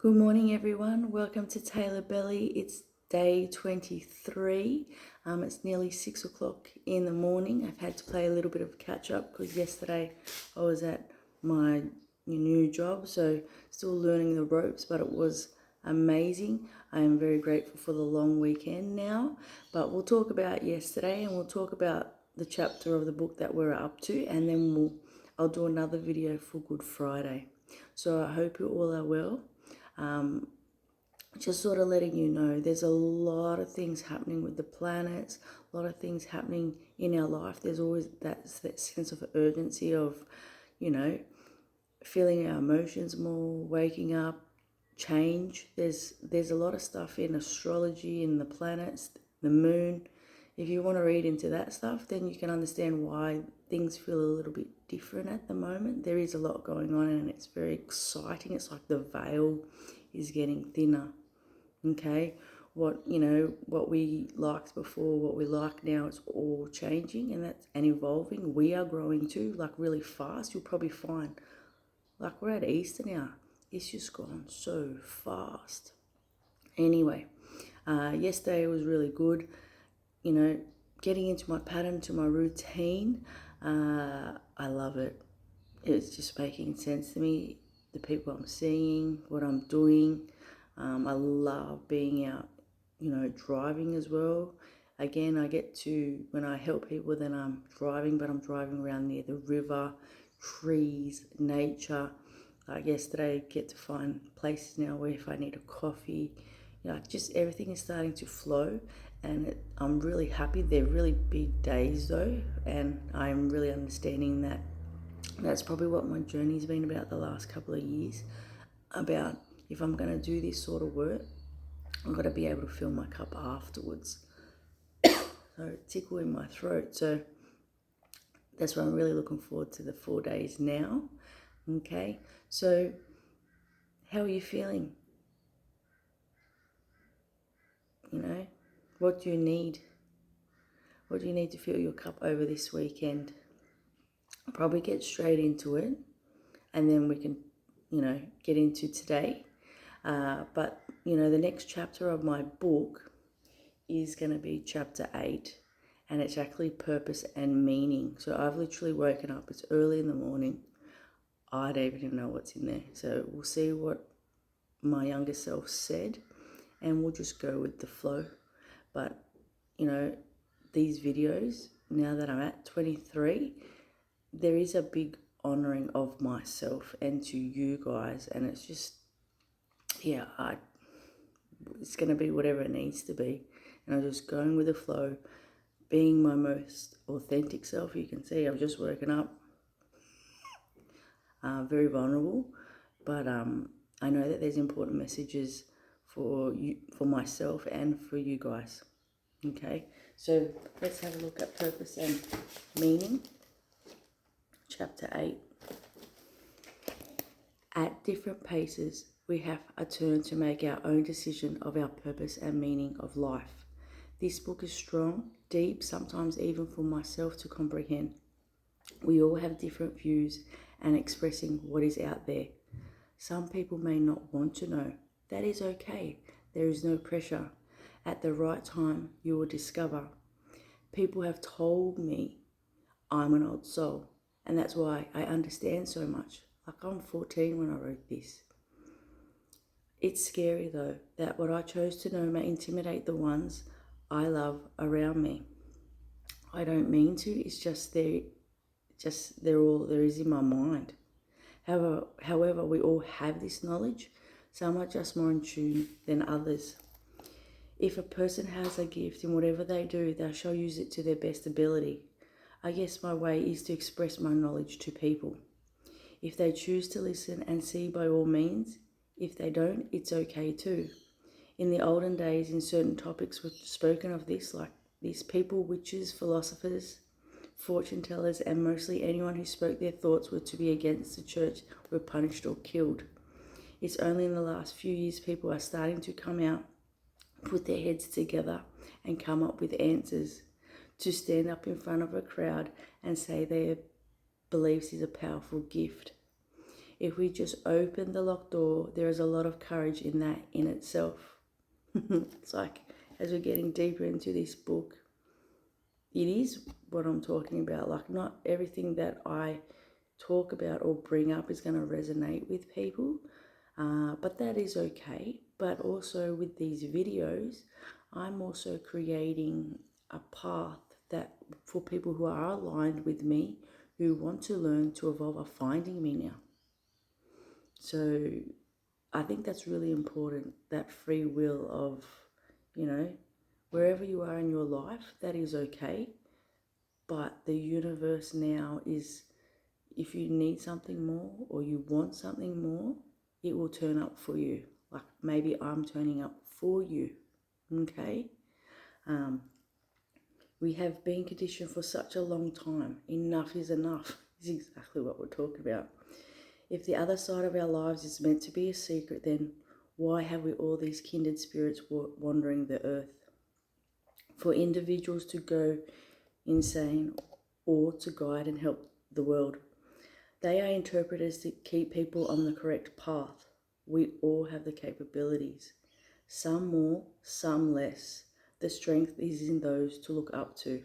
Good morning, everyone. Welcome to taylorbelly. It's day 23. It's nearly 6 o'clock in the morning. I've had to play a little bit of catch up because yesterday I was at my new job, so still learning the ropes, but it was amazing. I am very grateful for the long weekend now, but we'll talk about yesterday and we'll talk about the chapter of the book that we're up to, and then I'll do another video for Good Friday. So I hope you all are well. Just sort of letting you know there's a lot of things happening with the planets, a lot of things happening in our life. There's always that sense of urgency of, feeling our emotions more, waking up, change. There's a lot of stuff in astrology, in the planets, the moon. If you want to read into that stuff, then you can understand why things feel a little bit different at the moment. There is a lot going on and it's very exciting. It's like the veil is getting thinner. Okay, what we liked before, what we like now, it's all changing and evolving. We are growing too, like really fast. You'll probably find, like, we're at Easter now. It's just gone so fast. Anyway, yesterday was really good. Getting into my pattern, to my routine. I love it. It's just making sense to me. The people I'm seeing, what I'm doing. I love being out, driving as well. Again, I get to, when I help people, then I'm driving, but I'm driving around near the river, trees, nature. Like yesterday, I get to find places now where if I need a coffee, just everything is starting to flow, and I'm really happy. They're really big days though, and I'm really understanding that that's probably what my journey's been about the last couple of years, about if I'm going to do this sort of work, I've got to be able to fill my cup afterwards. So tickle in my throat. So that's why I'm really looking forward to the 4 days now. Okay, so how are you feeling? What do you need? What do you need to fill your cup over this weekend? I'll probably get straight into it, and then we can, get into today. But the next chapter of my book is going to be chapter 8, and it's actually purpose and meaning. So I've literally woken up. It's early in the morning. I don't even know what's in there. So we'll see what my younger self said, and we'll just go with the flow. But, these videos, now that I'm at 23, there is a big honouring of myself and to you guys, and it's just, it's going to be whatever it needs to be, and I'm just going with the flow, being my most authentic self. You can see I've just woken up, very vulnerable, but I know that there's important messages for you, for myself, and for you guys. Okay, so let's have a look at purpose and meaning. Chapter 8. At different paces, we have a turn to make our own decision of our purpose and meaning of life. This book is strong, deep, sometimes even for myself to comprehend. We all have different views and expressing what is out there. Some people may not want to know. That is okay. There is no pressure. At the right time, you will discover. People have told me I'm an old soul, and that's why I understand so much. Like, I'm 14 when I wrote this. It's scary though, that what I chose to know may intimidate the ones I love around me. I don't mean to, it's just they're all there is in my mind. However, we all have this knowledge. Some are just more in tune than others. If a person has a gift in whatever they do, they shall use it to their best ability. I guess my way is to express my knowledge to people. If they choose to listen and see, by all means. If they don't, it's okay too. In the olden days, in certain topics were spoken of this, like these people, witches, philosophers, fortune tellers, and mostly anyone who spoke their thoughts were to be against the church, were punished or killed. It's only in the last few years people are starting to come out, put their heads together, and come up with answers. To stand up in front of a crowd and say their beliefs is a powerful gift. If we just open the locked door, there is a lot of courage in that in itself. It's like, as we're getting deeper into this book, it is what I'm talking about. Like, not everything that I talk about or bring up is going to resonate with people, but that is okay. But also with these videos, I'm also creating a path that for people who are aligned with me, who want to learn to evolve, are finding me now. So I think that's really important, that free will of, wherever you are in your life, that is okay. But the universe now is, if you need something more or you want something more, it will turn up for you. Like maybe I'm turning up for you, okay? We have been conditioned for such a long time. Enough is enough is exactly what we're talking about. If the other side of our lives is meant to be a secret, then why have we all these kindred spirits wandering the earth? For individuals to go insane or to guide and help the world. They are interpreters to keep people on the correct path. We all have the capabilities. Some more, some less. The strength is in those to look up to.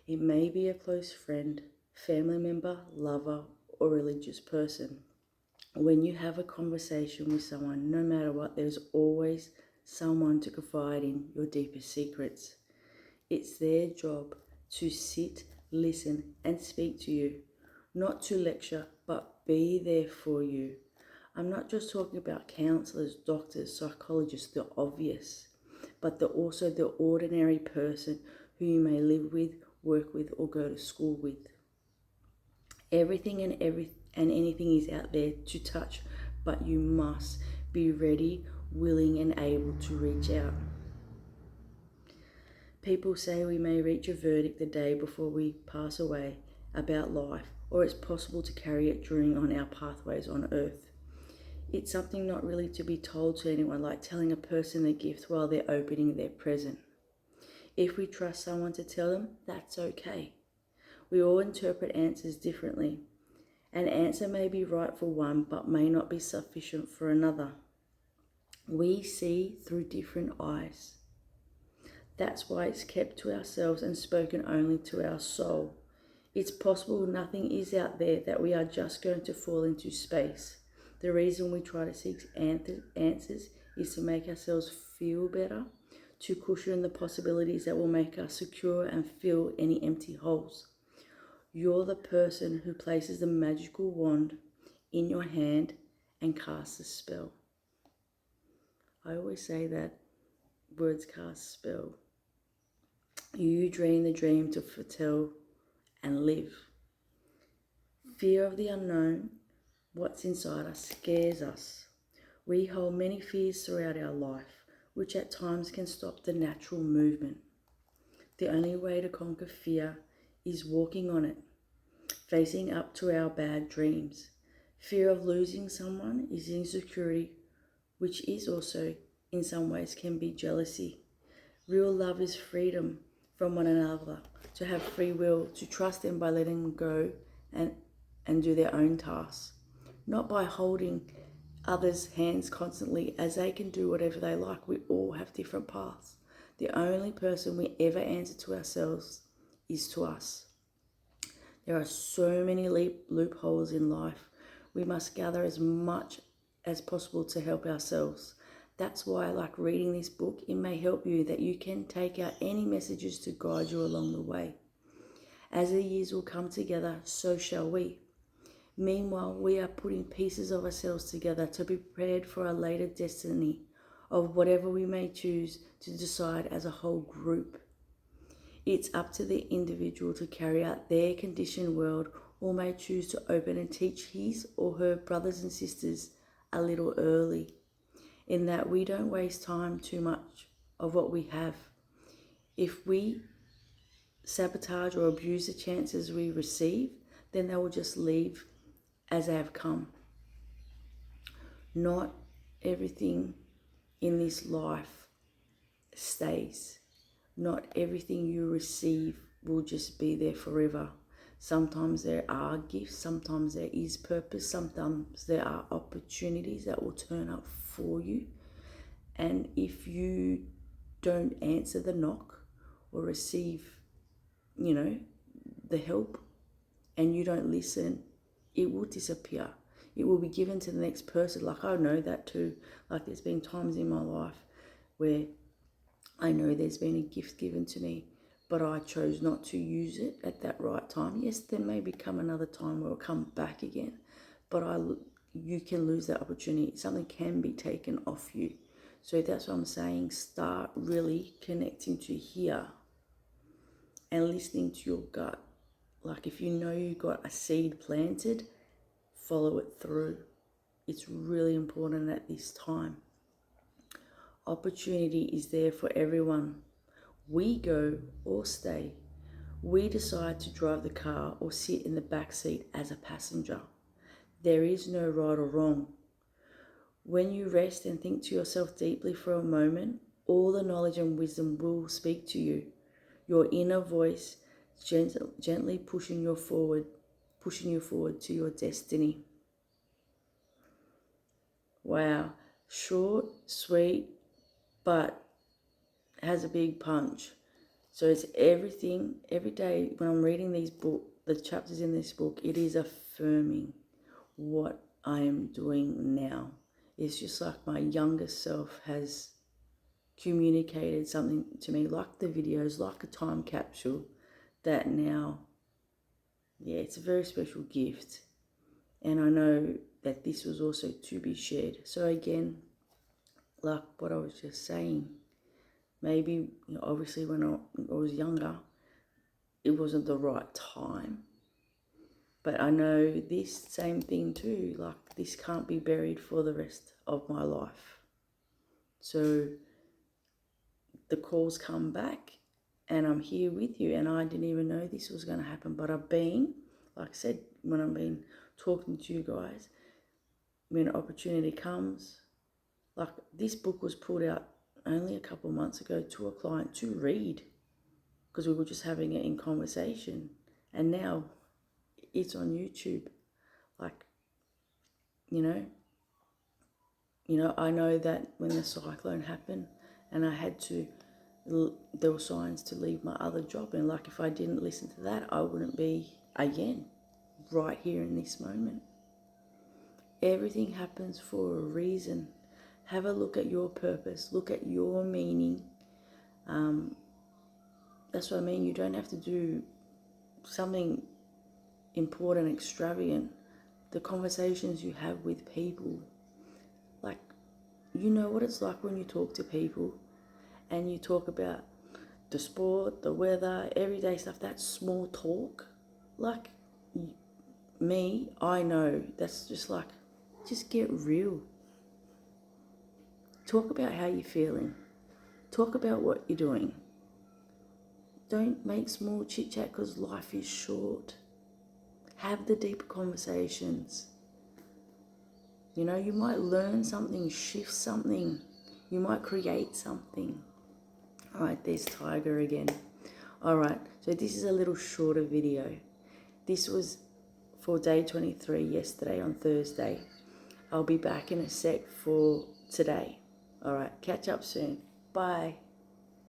It may be a close friend, family member, lover, or religious person. When you have a conversation with someone, no matter what, there's always someone to confide in your deepest secrets. It's their job to sit, listen, and speak to you. Not to lecture, but be there for you. I'm not just talking about counselors, doctors, psychologists, the obvious, but also the ordinary person who you may live with, work with, or go to school with. Everything and anything is out there to touch, but you must be ready, willing, and able to reach out. People say we may reach a verdict the day before we pass away about life, or it's possible to carry it during on our pathways on earth. It's something not really to be told to anyone, like telling a person a gift while they're opening their present. If we trust someone to tell them, that's okay. We all interpret answers differently. An answer may be right for one, but may not be sufficient for another. We see through different eyes. That's why it's kept to ourselves and spoken only to our soul. It's possible nothing is out there, that we are just going to fall into space. The reason we try to seek answers is to make ourselves feel better, to cushion the possibilities that will make us secure and fill any empty holes. You're the person who places the magical wand in your hand and casts a spell. I always say that words cast spell. You dream the dream to foretell and live. Fear of the unknown, what's inside us, scares us. We hold many fears throughout our life, which at times can stop the natural movement. The only way to conquer fear is walking on it, facing up to our bad dreams. Fear of losing someone is insecurity, which is also, in some ways, can be jealousy. Real love is freedom from one another, to have free will, to trust them by letting them go and do their own tasks, not by holding others' hands constantly, as they can do whatever they like. We all have different paths. The only person we ever answer to ourselves is to us. There are so many loopholes in life. We must gather as much as possible to help ourselves. That's why I like reading this book. It may help you, that you can take out any messages to guide you along the way. As the years will come together, so shall we. Meanwhile, we are putting pieces of ourselves together to be prepared for a later destiny of whatever we may choose to decide as a whole group. It's up to the individual to carry out their conditioned world, or may choose to open and teach his or her brothers and sisters a little early, in that we don't waste time too much of what we have. If we sabotage or abuse the chances we receive, then they will just leave as they have come. Not everything in this life stays. Not everything you receive will just be there forever. Sometimes there are gifts, sometimes there is purpose, sometimes there are opportunities that will turn up for you. And if you don't answer the knock or receive, the help, and you don't listen, it will disappear. It will be given to the next person. Like, I know that too. Like, there's been times in my life where I know there's been a gift given to me, but I chose not to use it at that right time. Yes, there may become another time where it'll come back again, but you can lose that opportunity. Something can be taken off you. So that's what I'm saying. Start really connecting to here and listening to your gut. Like, if you know you got a seed planted, follow it through. It's really important at this time. Opportunity is there for everyone. We go or stay. We decide to drive the car or sit in the back seat as a passenger. There is no right or wrong. When you rest and think to yourself deeply for a moment, all the knowledge and wisdom will speak to you. Your inner voice gently pushing you forward to your destiny. Wow, short, sweet, but has a big punch. So it's everything. Every day when I'm reading the chapters in this book, it is affirming what I am doing now. It's just like my younger self has communicated something to me, like the videos, like a time capsule, that now, it's a very special gift. And I know that this was also to be shared. So again, like what I was just saying, maybe, obviously when I was younger, it wasn't the right time. But I know this same thing too, like this can't be buried for the rest of my life. So the calls come back and I'm here with you, and I didn't even know this was going to happen. But I've been, like I said, when I've been talking to you guys, when opportunity comes, like this book was pulled out only a couple of months ago to a client to read because we were just having it in conversation, and now it's on YouTube. Like, I know that when the cyclone happened and I had to, there were signs to leave my other job, and like if I didn't listen to that, I wouldn't be again right here in this moment. Everything happens for a reason. Have a look at your purpose, look at your meaning. That's what I mean. You don't have to do something important, extravagant. The conversations you have with people, like, you know what it's like when you talk to people and you talk about the sport, the weather, everyday stuff, that small talk. Like, me, I know that's just like, just get real. Talk about how you're feeling. Talk about what you're doing. Don't make small chit chat because life is short. Have the deeper conversations. You might learn something, shift something. You might create something. All right, there's Tiger again. All right, so this is a little shorter video. This was for day 23 yesterday on Thursday. I'll be back in a sec for today. All right, catch up soon. Bye.